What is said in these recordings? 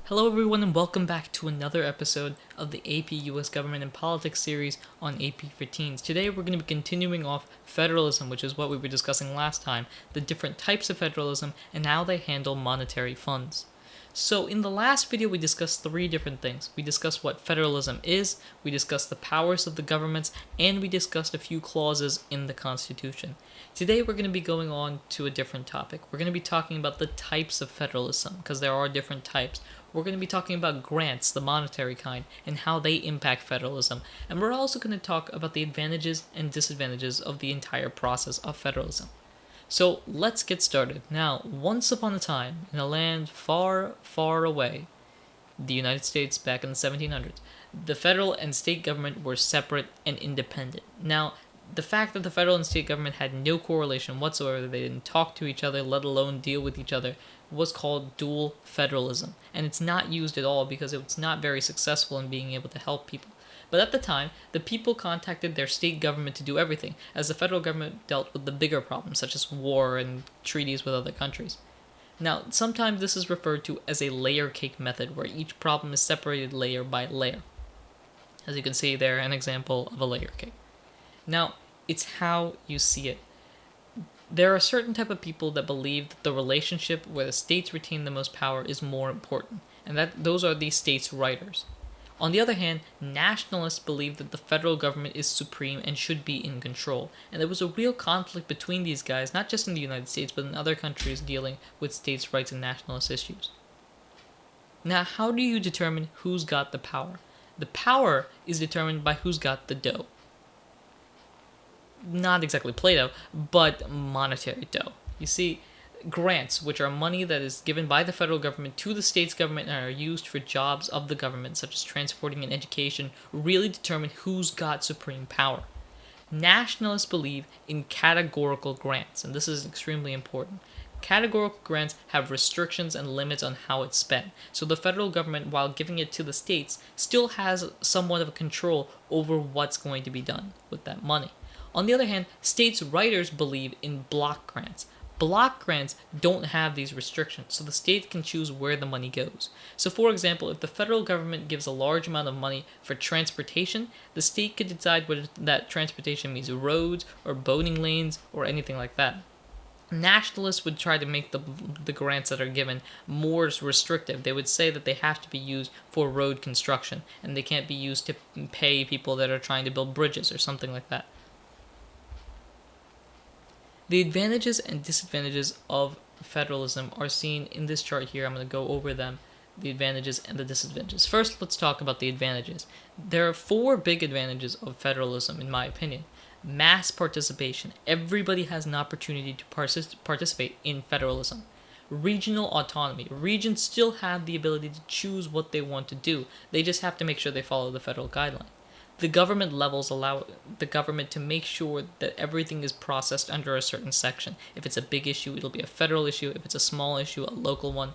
Hello everyone and welcome back to another episode of the AP US Government and Politics series on AP for Teens. Today we're going to be continuing off federalism, which is what we were discussing last time, the different types of federalism and how they handle monetary funds. So in the last video we discussed three different things. We discussed what federalism is, we discussed the powers of the governments, and we discussed a few clauses in the Constitution. Today we're going to be going on to a different topic. We're going to be talking about the types of federalism, because there are different types. We're going to be talking about grants, the monetary kind, and how they impact federalism. And we're also going to talk about the advantages and disadvantages of the entire process of federalism. So let's get started. Now, once upon a time, in a land far, far away, the United States back in the 1700s, the federal and state government were separate and independent. Now, the fact that the federal and state government had no correlation whatsoever, they didn't talk to each other, let alone deal with each other, was called dual federalism. And it's not used at all because it's not very successful in being able to help people. But at the time, the people contacted their state government to do everything, as the federal government dealt with the bigger problems, such as war and treaties with other countries. Now, sometimes this is referred to as a layer cake method, where each problem is separated layer by layer. As you can see there, an example of a layer cake. Now, it's how you see it. There are certain type of people that believe that the relationship where the states retain the most power is more important, and that those are the states' writers. On the other hand, nationalists believe that the federal government is supreme and should be in control, and there was a real conflict between these guys, not just in the United States, but in other countries dealing with states' rights and nationalist issues. Now, how do you determine who's got the power? The power is determined by who's got the dough. Not exactly Play-Doh, but monetary dough. You see, grants, which are money that is given by the federal government to the state's government and are used for jobs of the government, such as transporting and education, really determine who's got supreme power. Nationalists believe in categorical grants, and this is extremely important. Categorical grants have restrictions and limits on how it's spent, so the federal government, while giving it to the states, still has somewhat of a control over what's going to be done with that money. On the other hand, states' writers believe in block grants. Block grants don't have these restrictions, so the state can choose where the money goes. So for example, if the federal government gives a large amount of money for transportation, the state could decide whether that transportation means roads or boating lanes or anything like that. Nationalists would try to make the grants that are given more restrictive. They would say that they have to be used for road construction, and they can't be used to pay people that are trying to build bridges or something like that. The advantages and disadvantages of federalism are seen in this chart here. I'm going to go over them, the advantages and the disadvantages. First, let's talk about the advantages. There are four big advantages of federalism, in my opinion. Mass participation. Everybody has an opportunity to participate in federalism. Regional autonomy. Regions still have the ability to choose what they want to do. They just have to make sure they follow the federal guideline. The government levels allow the government to make sure that everything is processed under a certain section. If it's a big issue, it'll be a federal issue. If it's a small issue, a local one.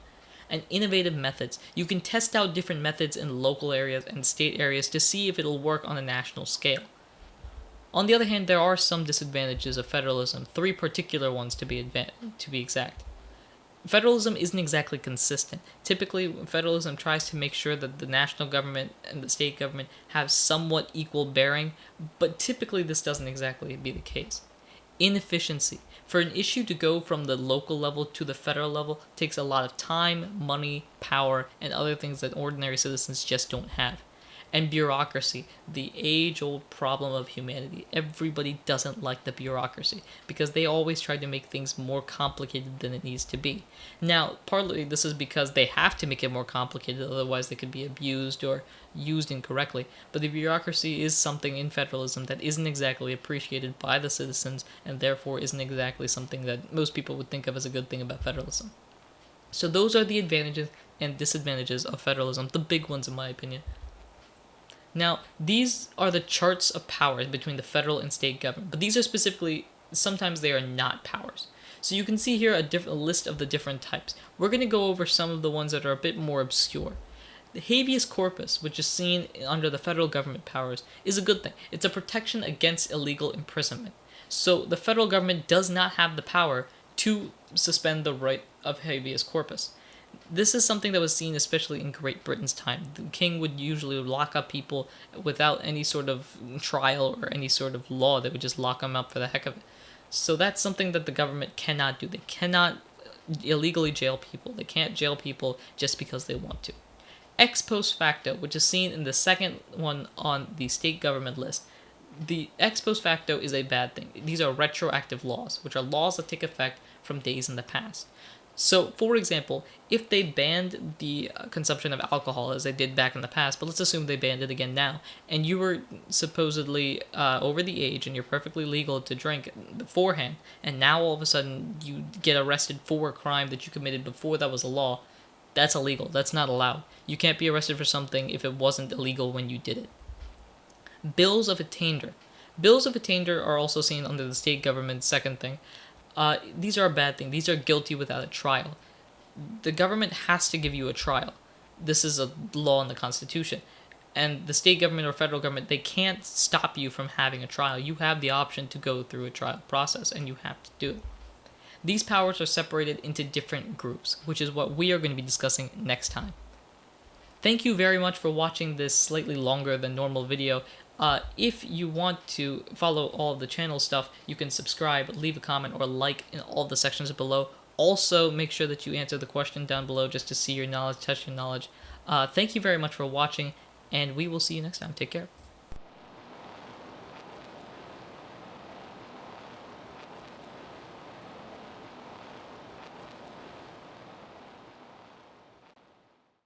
And innovative methods. You can test out different methods in local areas and state areas to see if it'll work on a national scale. On the other hand, there are some disadvantages of federalism, three particular ones to be exact. Federalism isn't exactly consistent. Typically, federalism tries to make sure that the national government and the state government have somewhat equal bearing, but typically this doesn't exactly be the case. Inefficiency. For an issue to go from the local level to the federal level takes a lot of time, money, power, and other things that ordinary citizens just don't have. And bureaucracy, the age-old problem of humanity. Everybody doesn't like the bureaucracy because they always try to make things more complicated than it needs to be. Now, partly this is because they have to make it more complicated, otherwise they could be abused or used incorrectly. But the bureaucracy is something in federalism that isn't exactly appreciated by the citizens and therefore isn't exactly something that most people would think of as a good thing about federalism. So those are the advantages and disadvantages of federalism, the big ones in my opinion. Now, these are the charts of powers between the federal and state government, but these are specifically, sometimes they are not powers. So you can see here a list of the different types. We're going to go over some of the ones that are a bit more obscure. The habeas corpus, which is seen under the federal government powers, is a good thing. It's a protection against illegal imprisonment. So the federal government does not have the power to suspend the right of habeas corpus. This is something that was seen especially in Great Britain's time. The king would usually lock up people without any sort of trial or any sort of law. They would just lock them up for the heck of it. So that's something that the government cannot do. They cannot illegally jail people. They can't jail people just because they want to. Ex post facto, which is seen in the second one on the state government list. The ex post facto is a bad thing. These are retroactive laws, which are laws that take effect from days in the past. So, for example, if they banned the consumption of alcohol as they did back in the past, but let's assume they banned it again now, and you were supposedly over the age and you're perfectly legal to drink beforehand, and now all of a sudden you get arrested for a crime that you committed before that was a law, that's illegal. That's not allowed. You can't be arrested for something if it wasn't illegal when you did it. Bills of attainder. Bills of attainder are also seen under the state government's second thing. These are a bad thing. These are guilty without a trial. The government has to give you a trial. This is a law in the Constitution. And the state government or federal government, they can't stop you from having a trial. You have the option to go through a trial process, and you have to do it. These powers are separated into different groups, which is what we are going to be discussing next time. Thank you very much for watching this slightly longer than normal video. If you want to follow all of the channel stuff, you can subscribe, leave a comment, or like in all the sections below. Also, make sure that you answer the question down below just to see your knowledge, test your knowledge. Thank you very much for watching, and we will see you next time. Take care.